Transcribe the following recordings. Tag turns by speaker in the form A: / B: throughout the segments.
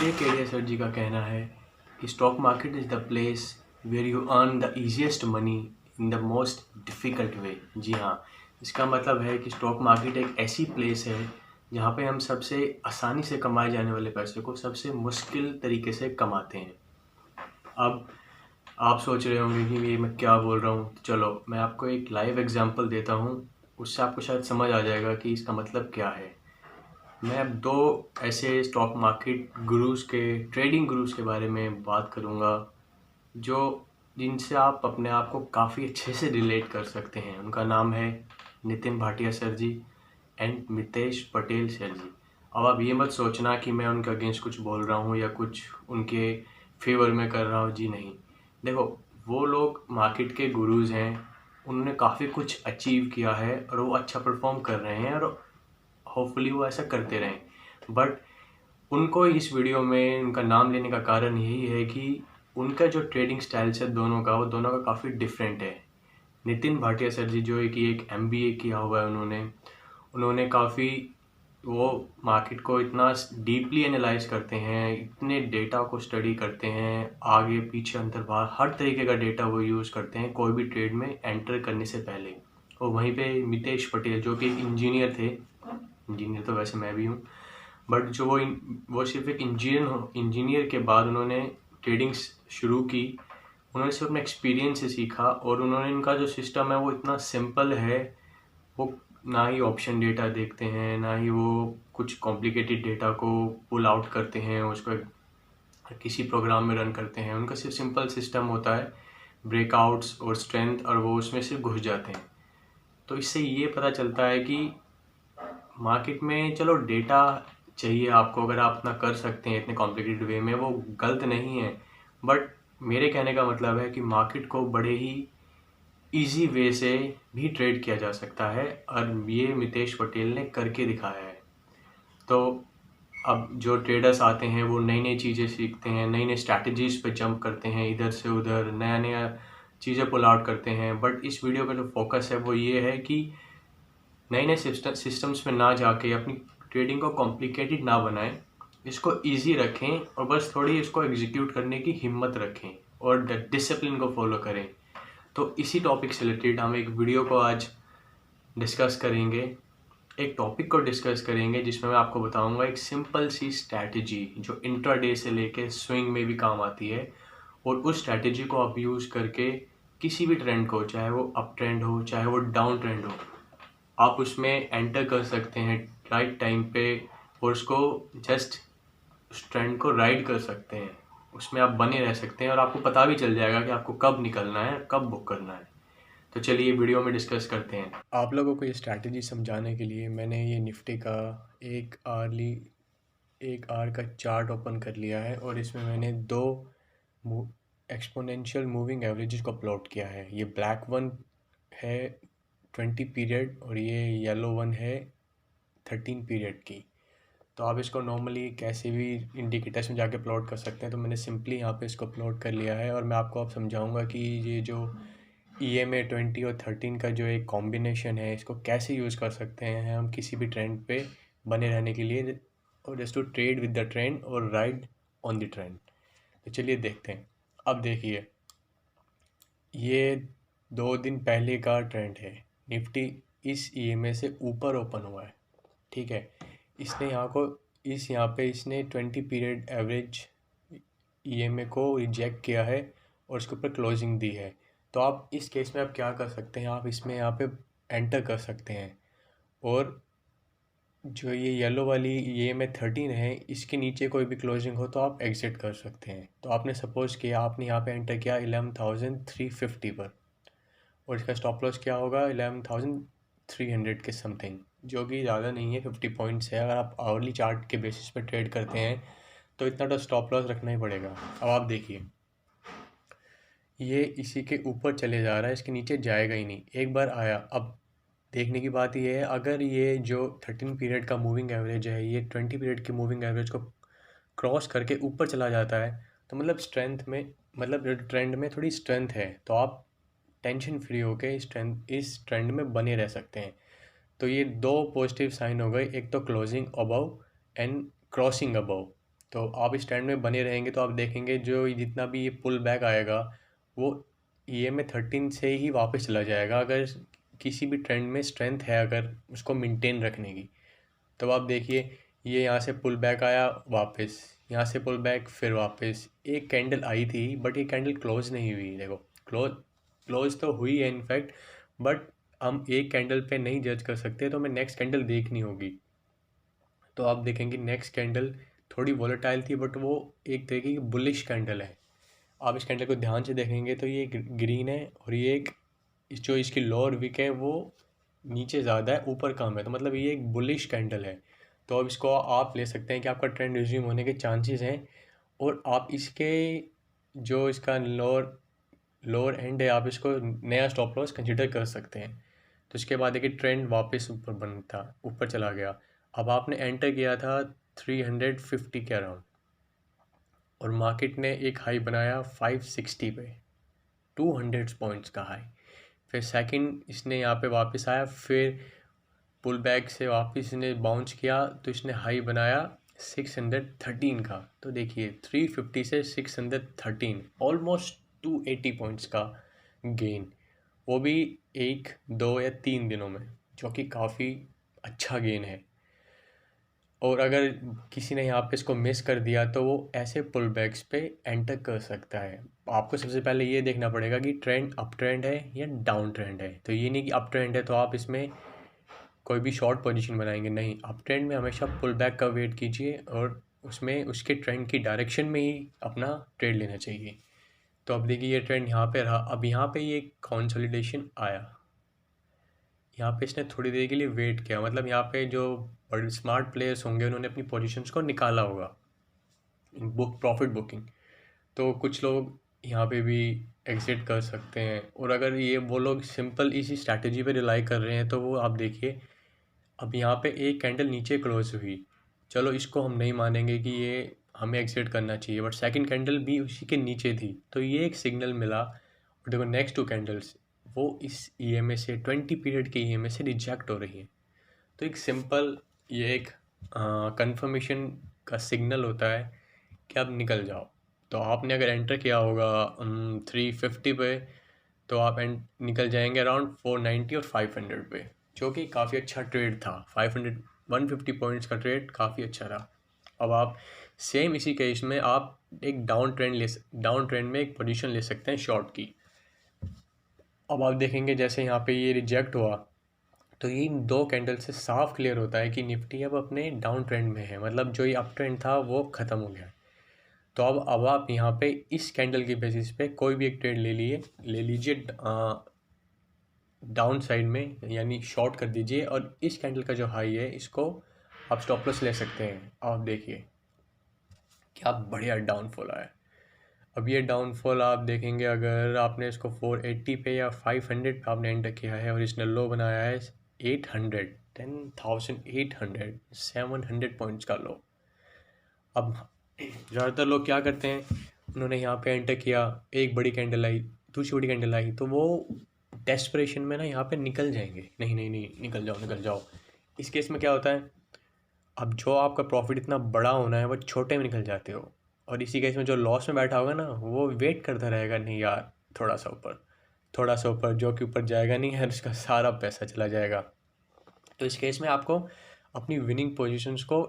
A: विजय Kedia sir जी का कहना है कि stock market is the place where you earn the easiest money in the most difficult way. जी हाँ, इसका मतलब है कि स्टॉक मार्केट एक ऐसी प्लेस है जहाँ पे हम सबसे आसानी से कमाए जाने वाले पैसे को सबसे मुश्किल तरीके से कमाते हैं। अब आप सोच रहे होंगे कि ये मैं क्या बोल रहा हूँ। चलो मैं आपको एक लाइव एग्जांपल देता हूँ, उससे आपको शायद समझ आ जाएगा कि इसका मतलब क्या है। मैं अब दो ऐसे स्टॉक मार्केट गुरुज़ के, ट्रेडिंग गुरुज़ के बारे में बात करूँगा जो जिनसे आप अपने आप को काफ़ी अच्छे से रिलेट कर सकते हैं। उनका नाम है Nitin Bhatia sir ji and Mitesh Patel sir ji. अब आप ये मत सोचना कि मैं उनके अगेंस्ट कुछ बोल रहा हूँ या कुछ उनके फेवर में कर रहा हूँ। जी नहीं, देखो वो लोग मार्केट के गुरुज़ हैं, उन्होंने काफ़ी कुछ अचीव किया है और वो अच्छा परफॉर्म कर रहे हैं और होपफुली वो ऐसा करते रहें। बट उनको इस वीडियो में उनका नाम लेने का कारण यही है कि उनका जो ट्रेडिंग स्टाइल है दोनों का, वो दोनों का काफ़ी डिफरेंट है। नितिन भाटिया सर जी जो है कि एक MBA किया हुआ है उन्होंने काफ़ी वो मार्केट को इतना डीपली एनालाइज करते हैं, इतने डेटा को स्टडी करते हैं, आगे पीछे अंदर बाहर हर तरीके का डेटा वो यूज़ करते हैं कोई भी ट्रेड में एंटर करने से पहले। और वहीं पे मितेश पटेल जो कि एक इंजीनियर थे, इंजीनियर तो वैसे मैं भी हूँ, बट जो वो सिर्फ एक इंजीनियर के बाद उन्होंने ट्रेडिंग शुरू की। उन्होंने सिर्फ अपने एक्सपीरियंस से सीखा और उन्होंने इनका जो सिस्टम है वो इतना सिंपल है। वो ना ही ऑप्शन डेटा देखते हैं, ना ही वो कुछ कॉम्प्लिकेटेड डेटा को पुल आउट करते हैं, उसको किसी प्रोग्राम में रन करते हैं। उनका सिर्फ सिंपल सिस्टम होता है, ब्रेकआउट्स और स्ट्रेंथ, और वो उसमें सिर्फ घुस जाते हैं। तो इससे ये पता चलता है कि मार्केट में चलो डेटा चाहिए आपको, अगर आप इतना कर सकते हैं इतने कॉम्प्लिकेटेड वे में, वो गलत नहीं है। बट मेरे कहने का मतलब है कि मार्केट को बड़े ही इजी वे से भी ट्रेड किया जा सकता है और ये मितेश पटेल ने करके दिखाया है। तो अब जो ट्रेडर्स आते हैं वो नई नई चीज़ें सीखते हैं, नई नई स्ट्रैटेजीज पे जंप करते हैं, इधर से उधर नया नया चीज़ें पुल आउट करते हैं। बट इस वीडियो का जो फोकस है वो ये है कि नए नए सिस्टम्स में ना जाके अपनी ट्रेडिंग को कॉम्प्लिकेटेड ना बनाएं, इसको इजी रखें और बस थोड़ी इसको एग्जीक्यूट करने की हिम्मत रखें और डिसिप्लिन को फॉलो करें। तो इसी टॉपिक से रिलेटेड हम एक वीडियो को आज डिस्कस करेंगे, एक टॉपिक को डिस्कस करेंगे जिसमें मैं आपको बताऊंगा एक सिंपल सी स्ट्रैटेजी जो इंट्राडे से लेके स्विंग में भी काम आती है। और उस स्ट्रैटेजी को आप यूज़ करके किसी भी ट्रेंड को, चाहे वो अप ट्रेंड हो चाहे वो डाउन ट्रेंड हो, आप उसमें एंटर कर सकते हैं राइट टाइम पे और उसको जस्ट उस ट्रेंड को राइड कर सकते हैं। उसमें आप बने रह सकते हैं और आपको पता भी चल जाएगा कि आपको कब निकलना है, कब बुक करना है। तो चलिए वीडियो में डिस्कस करते हैं। आप लोगों को ये स्ट्रैटेजी समझाने के लिए मैंने ये निफ्टी का एक आवर का चार्ट ओपन कर लिया है और इसमें मैंने दो एक्सपोनेंशियल मूविंग एवरेजेस को प्लॉट किया है। ये ब्लैक वन है 20 पीरियड और ये येलो वन है 13 पीरियड की। तो आप इसको नॉर्मली कैसे भी इंडिकेटर्स में जाके प्लॉट कर सकते हैं। तो मैंने सिंपली यहाँ पे इसको प्लॉट कर लिया है और मैं आपको अब समझाऊंगा कि ये जो EMA 20 और 13 का जो एक कॉम्बिनेशन है, इसको कैसे यूज़ कर सकते हैं हम किसी भी ट्रेंड पे बने रहने के लिए, और just to trade with the trend और राइड ऑन द ट्रेंड। तो चलिए देखते हैं। अब देखिए, ये 2 दिन पहले का ट्रेंड है। निफ्टी इस EMA से ऊपर ओपन हुआ है, ठीक है। यहाँ पे इसने 20 पीरियड एवरेज EMA को रिजेक्ट किया है और उसके ऊपर क्लोजिंग दी है। तो आप इस केस में आप क्या कर सकते हैं, आप इसमें यहाँ पे एंटर कर सकते हैं और जो ये येलो वाली EMA 13 है, इसके नीचे कोई भी क्लोजिंग हो तो आप एग्जिट कर सकते हैं। तो आपने सपोज किया, आपने यहाँ पे एंटर किया 11,350 पर और इसका स्टॉप लॉस क्या होगा 11,300 के समथिंग, जो कि ज़्यादा नहीं है, 50 पॉइंट्स है। अगर आप आवरली चार्ट के बेसिस पे ट्रेड करते हैं तो इतना तो स्टॉप लॉस रखना ही पड़ेगा। अब आप देखिए, ये इसी के ऊपर चले जा रहा है, इसके नीचे जाएगा ही नहीं। एक बार आया, अब देखने की बात ये है, अगर ये जो 13 पीरियड का मूविंग एवरेज है ये 20 पीरियड की मूविंग एवरेज को क्रॉस करके ऊपर चला जाता है तो मतलब स्ट्रेंथ में, मतलब ट्रेंड में थोड़ी स्ट्रेंथ है, तो आप टेंशन फ्री होके इस ट्रेंड में बने रह सकते हैं। तो ये दो पॉजिटिव साइन हो गए, एक तो closing above and crossing above. तो आप इस ट्रेंड में बने रहेंगे तो आप देखेंगे जो जितना भी ये पुल बैक आएगा वो EMA 13 से ही वापस चला जाएगा, अगर किसी भी ट्रेंड में स्ट्रेंथ है अगर उसको मेंटेन रखने की। तो आप देखिए ये यहाँ से पुल बैक आया, वापस यहाँ से पुल बैक, फिर वापस एक कैंडल आई थी बट ये कैंडल क्लोज नहीं हुई। देखो क्लोज तो हुई है इनफैक्ट, बट हम एक कैंडल पे नहीं जज कर सकते, तो हमें नेक्स्ट कैंडल देखनी होगी। तो आप देखेंगे नेक्स्ट कैंडल थोड़ी वॉलेटाइल थी बट वो एक तरीके की बुलिश कैंडल है। आप इस कैंडल को ध्यान से देखेंगे तो ये ग्रीन है और ये एक जो इसकी लोअर विक है वो नीचे ज़्यादा है ऊपर कम है, तो मतलब ये एक बुलिश कैंडल है। तो अब इसको आप ले सकते हैं कि आपका ट्रेंड रिज्यूम होने के चांसेस हैं, और आप इसके जो इसका लोअर एंड है आप इसको नया स्टॉप लॉस कंसिडर कर सकते हैं। तो इसके बाद देखिए ट्रेंड वापस ऊपर चला गया। अब आपने एंटर किया था 350 के अराउंड, और मार्केट ने एक हाई बनाया 560 पे, 200 पॉइंट्स का हाई। फिर सेकंड इसने यहाँ पे वापस आया, फिर पुल बैक से वापस इसने बाउंस किया तो इसने हाई बनाया 613 का। तो देखिए 350 से 613, ऑलमोस्ट 280 पॉइंट्स का गेन, वो भी 1 2 या 3 दिनों में, जो कि काफ़ी अच्छा गेन है। और अगर किसी ने यहाँ पे इसको मिस कर दिया तो वो ऐसे पुल बैक्स पे एंटर कर सकता है। आपको सबसे पहले ये देखना पड़ेगा कि ट्रेंड अप ट्रेंड है या डाउन ट्रेंड है। तो ये नहीं कि अप ट्रेंड है तो आप इसमें कोई भी शॉर्ट पोजीशन बनाएंगे, नहीं, अप ट्रेंड में हमेशा पुल बैक का वेट कीजिए और उसमें उसके ट्रेंड की डायरेक्शन में ही अपना ट्रेड लेना चाहिए। तो अब देखिए ये ट्रेंड यहाँ पे रहा, अब यहाँ पे ये कंसोलिडेशन आया, यहाँ पे इसने थोड़ी देर के लिए वेट किया, मतलब यहाँ पे जो बड़े स्मार्ट प्लेयर्स होंगे उन्होंने अपनी पोजीशंस को निकाला होगा, प्रॉफिट बुकिंग। तो कुछ लोग यहाँ पे भी एग्जिट कर सकते हैं, और अगर ये वो लोग सिंपल इसी स्ट्रैटेजी पे रिलाई कर रहे हैं तो वो आप देखिए अब यहाँ पे एक कैंडल नीचे क्लोज हुई, चलो इसको हम नहीं मानेंगे कि ये हमें एग्जिट करना चाहिए, बट सेकंड कैंडल भी उसी के नीचे थी तो ये एक सिग्नल मिला। और देखो नेक्स्ट 2 कैंडल्स वो इस EMA से 20 पीरियड के EMA से रिजेक्ट हो रही हैं। तो एक सिंपल ये एक कंफर्मेशन का सिग्नल होता है कि आप निकल जाओ। तो आपने अगर एंटर किया होगा 350 पे, तो आप निकल जाएंगे अराउंड 490 और 500 पे, जो कि काफ़ी अच्छा ट्रेड था। 150 पॉइंट्स का ट्रेड काफ़ी अच्छा रहा। अब आप सेम इसी केस में आप एक डाउन ट्रेंड में एक पोजीशन ले सकते हैं शॉर्ट की। अब आप देखेंगे जैसे यहाँ पे ये रिजेक्ट हुआ तो ये इन 2 कैंडल से साफ क्लियर होता है कि निफ्टी अब अपने डाउन ट्रेंड में है, मतलब जो ये अप ट्रेंड था वो ख़त्म हो गया। तो अब आप यहाँ पे इस कैंडल की बेसिस पे कोई भी एक ट्रेड ले लीजिए डाउन साइड में, यानी शॉर्ट कर दीजिए, और इस कैंडल का जो हाई है इसको आप स्टॉप लॉस ले सकते हैं। आप देखिए क्या बढ़िया डाउनफॉल आया। अब ये डाउनफॉल आप देखेंगे अगर आपने इसको 480 पे या 500 पे आपने एंटर किया है और इसने लो बनाया है 800, 10,800, 700 पॉइंट्स का लो। अब ज़्यादातर लोग क्या करते हैं, उन्होंने यहाँ पे एंटर किया, एक बड़ी कैंडल आई, दूसरी बड़ी कैंडल आई, तो वो डेस्परेशन में ना यहाँ पे निकल जाएंगे, नहीं नहीं नहीं निकल जाओ निकल जाओ। इस केस में क्या होता है, अब जो आपका प्रॉफिट इतना बड़ा होना है वो छोटे में निकल जाते हो, और इसी केस में जो लॉस में बैठा होगा ना वो वेट करता रहेगा, नहीं यार थोड़ा सा ऊपर, थोड़ा सा ऊपर, जो कि ऊपर जाएगा नहीं है, उसका सारा पैसा चला जाएगा। तो इस केस में आपको अपनी विनिंग पोजीशंस को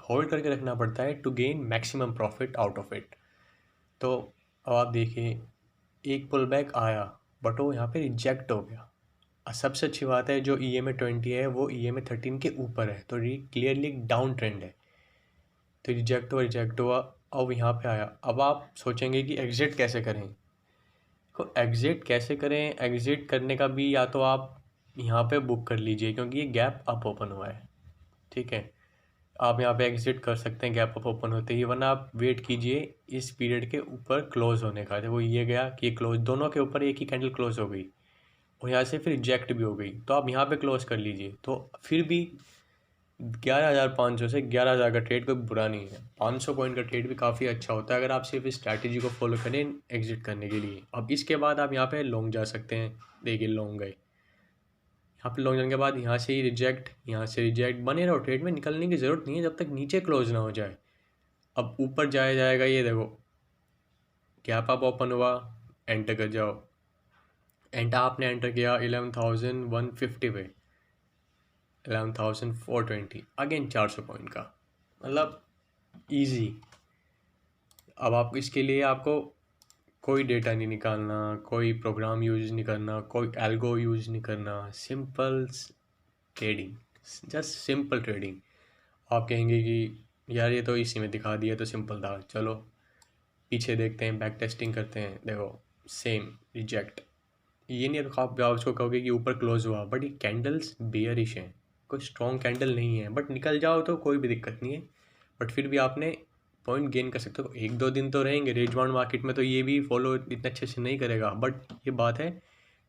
A: होल्ड करके रखना पड़ता है to gain maximum profit out of it. तो अब आप देखिए एक पुल बैक आया बट वो यहाँ पे रिजेक्ट हो गया। सबसे अच्छी बात है जो EMA 20 है वो EMA 13 के ऊपर है, तो ये क्लियरली एक डाउन ट्रेंड है। तो रिजेक्ट हुआ, अब यहाँ पे आया। अब आप सोचेंगे कि एग्ज़िट कैसे करें, तो एग्ज़िट कैसे करें, एग्ज़िट करने का भी या तो आप यहाँ पे बुक कर लीजिए क्योंकि ये गैप अप ओपन हुआ है, ठीक है, आप यहाँ पे एग्ज़िट कर सकते हैं गैप अप ओपन होते ही, वरना आप वेट कीजिए इस पीरियड के ऊपर क्लोज़ होने का। देखो ये गया कि ये क्लोज, दोनों के ऊपर एक ही कैंडल क्लोज़ हो गई और यहाँ से फिर रिजेक्ट भी हो गई, तो आप यहाँ पे क्लोज़ कर लीजिए। तो फिर भी 11,500 से 11,000 का ट्रेड कोई बुरा नहीं है, 500 पॉइंट का ट्रेड भी काफ़ी अच्छा होता है अगर आप सिर्फ इस स्ट्रैटेजी को फॉलो करें एग्जिट करने के लिए। अब इसके बाद आप यहाँ पे लॉन्ग जा सकते हैं, देखिए लॉन्ग गए, यहाँ पे लॉन्ग जाने के बाद यहाँ से ही रिजेक्ट, यहाँ से रिजेक्ट, बने रहो ट्रेड में, निकलने की ज़रूरत नहीं है जब तक नीचे क्लोज ना हो जाए। अब ऊपर जाया जाएगा, ये देखो गैप अप ओपन हुआ, एंटर कर जाओ। आपने एंटर किया 11,150 पे, 11,420, अगेन 400 पॉइंट का, मतलब इजी। अब आपको इसके लिए आपको कोई डेटा नहीं निकालना, कोई प्रोग्राम यूज नहीं करना, कोई एल्गो यूज नहीं करना, simple trading, just simple trading. आप कहेंगे कि यार ये तो इसी में दिखा दिया तो सिंपल था, चलो पीछे देखते हैं, बैक टेस्टिंग करते हैं। देखो सेम रिजेक्ट, ये नहीं है तो आप उसको कहोगे कि ऊपर क्लोज हुआ, बट ये कैंडल्स बेयरिश हैं, कोई स्ट्रॉन्ग कैंडल नहीं है, बट निकल जाओ तो कोई भी दिक्कत नहीं है। बट फिर भी आपने पॉइंट गेन कर सकते हो। एक दो दिन तो रहेंगे, रेंज बाउंड मार्केट में तो ये भी फॉलो इतने अच्छे से नहीं करेगा, बट ये बात है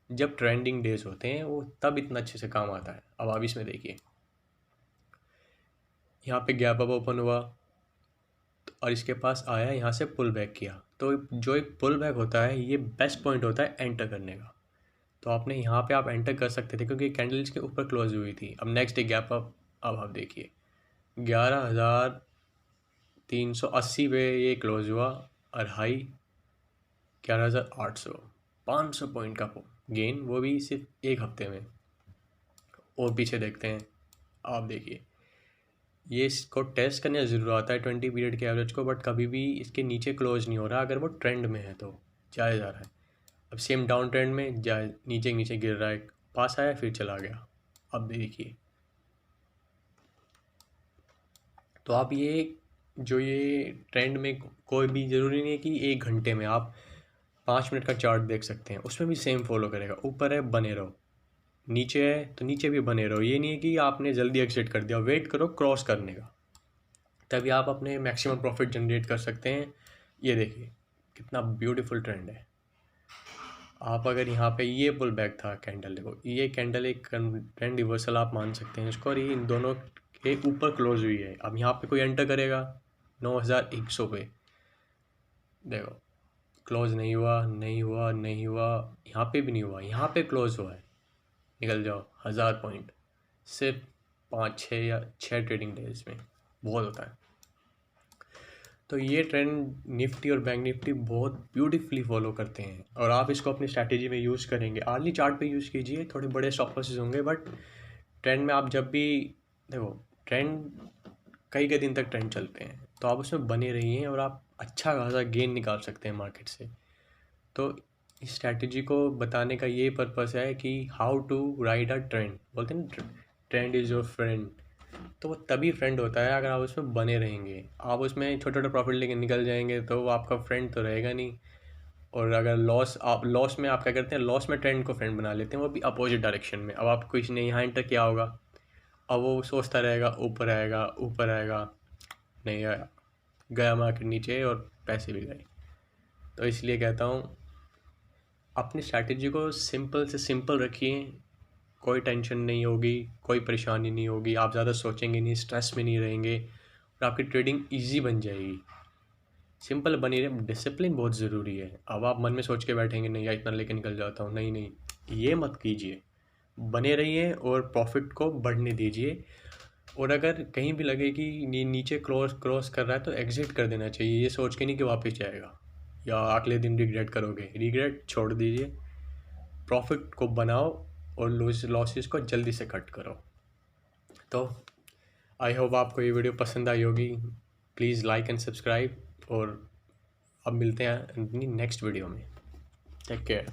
A: जब ट्रेंडिंग डेज होते हैं वो तब इतना अच्छे से काम आता है। अब आप इसमें देखिए, यहाँ पे गैप अप ओपन हुआ और इसके पास आया, यहाँ से पुल बैक किया, तो जो एक पुल बैक होता है ये बेस्ट पॉइंट होता है एंटर करने का। तो आपने यहाँ पे आप एंटर कर सकते थे क्योंकि कैंडल इसके ऊपर क्लोज हुई थी। अब नेक्स्ट डे गैप अप, अब आप देखिए 11,380 पे ये क्लोज हुआ और हाई 11,800, 500 पॉइंट का गेन, वो भी सिर्फ एक हफ्ते में। और पीछे देखते हैं, आप देखिए ये इसको टेस्ट करने ज़रूर आता है 20 पीरियड के एवरेज को, बट कभी भी इसके नीचे क्लोज नहीं हो रहा अगर वो ट्रेंड में है तो जाया जा रहा है। अब सेम डाउन ट्रेंड में जाए, नीचे नीचे गिर रहा है, पास आया फिर चला गया। अब देखिए, तो आप ये जो ये ट्रेंड में कोई भी ज़रूरी नहीं है कि 1 घंटे में, आप 5 मिनट का चार्ट देख सकते हैं, उसमें भी सेम फॉलो करेगा। ऊपर है बने रहो, नीचे है तो नीचे भी बने रहो। ये नहीं है कि आपने जल्दी एग्जिट कर दिया, वेट करो क्रॉस करने का, तभी आप अपने मैक्सिमम प्रॉफिट जनरेट कर सकते हैं। ये देखिए कितना ब्यूटीफुल ट्रेंड है। आप अगर यहाँ पे ये पुल बैक था कैंडल, देखो ये कैंडल एक ट्रेंड रिवर्सल आप मान सकते हैं इसको, और ये इन दोनों के ऊपर क्लोज हुई है। अब यहाँ पे कोई एंटर करेगा 9,100 पे, देखो क्लोज नहीं हुआ, नहीं हुआ, नहीं हुआ, यहाँ पे भी नहीं हुआ, यहाँ पे क्लोज हुआ है, निकल जाओ 1,000 पॉइंट सिर्फ 5-6 या 6 ट्रेडिंग डेज में, बहुत होता है। तो ये ट्रेंड निफ्टी और बैंक निफ्टी बहुत ब्यूटीफुली फॉलो करते हैं, और आप इसको अपनी स्ट्रैटेजी में यूज़ करेंगे। आर्ली चार्ट पे यूज़ कीजिए, थोड़े बड़े स्टॉप लॉसेस होंगे, बट ट्रेंड में आप जब भी देखो, ट्रेंड कई कई दिन तक ट्रेंड चलते हैं, तो आप उसमें बने रहिए और आप अच्छा खासा गेन निकाल सकते हैं मार्केट से। तो इस स्ट्रैटेजी को बताने का ये पर्पस है कि how to ride a trend, बोलते हैं ना ट्रेंड इज़ योर फ्रेंड, तो वो तभी फ्रेंड होता है अगर आप उसमें बने रहेंगे। आप उसमें छोटे छोटे प्रॉफिट लेके निकल जाएंगे तो वो आपका फ्रेंड तो रहेगा नहीं। और अगर लॉस में आप क्या करते हैं, लॉस में ट्रेंड को फ्रेंड बना लेते हैं, वो भी अपोजिट डायरेक्शन में। अब आप किसी ने यहाँ एंटर किया होगा, अब वो सोचता रहेगा ऊपर आएगा ऊपर आएगा, नहीं आया, गया मार्केट नीचे और पैसे भी गए। तो इसलिए कहता हूँ अपनी स्ट्रैटेजी को सिंपल से सिंपल रखिए, कोई टेंशन नहीं होगी, कोई परेशानी नहीं होगी, आप ज़्यादा सोचेंगे नहीं, स्ट्रेस में नहीं रहेंगे, और आपकी ट्रेडिंग इजी बन जाएगी। सिंपल बनी रहे, डिसिप्लिन बहुत ज़रूरी है। अब आप मन में सोच के बैठेंगे नहीं यार इतना लेके निकल जाता हूँ, नहीं नहीं, ये मत कीजिए, बने रहिए और प्रॉफिट को बढ़ने दीजिए। और अगर कहीं भी लगे कि नीचे क्रॉस कर रहा है तो एग्जिट कर देना चाहिए, ये सोच के नहीं कि वापस जाएगा या अगले दिन रिग्रेट करोगे, रिग्रेट छोड़ दीजिए, प्रॉफिट को बनाओ और लॉसेस को जल्दी से कट करो। तो आई होप आपको ये वीडियो पसंद आई होगी, प्लीज़ लाइक एंड सब्सक्राइब, और अब मिलते हैं अपनी नेक्स्ट वीडियो में। Take care.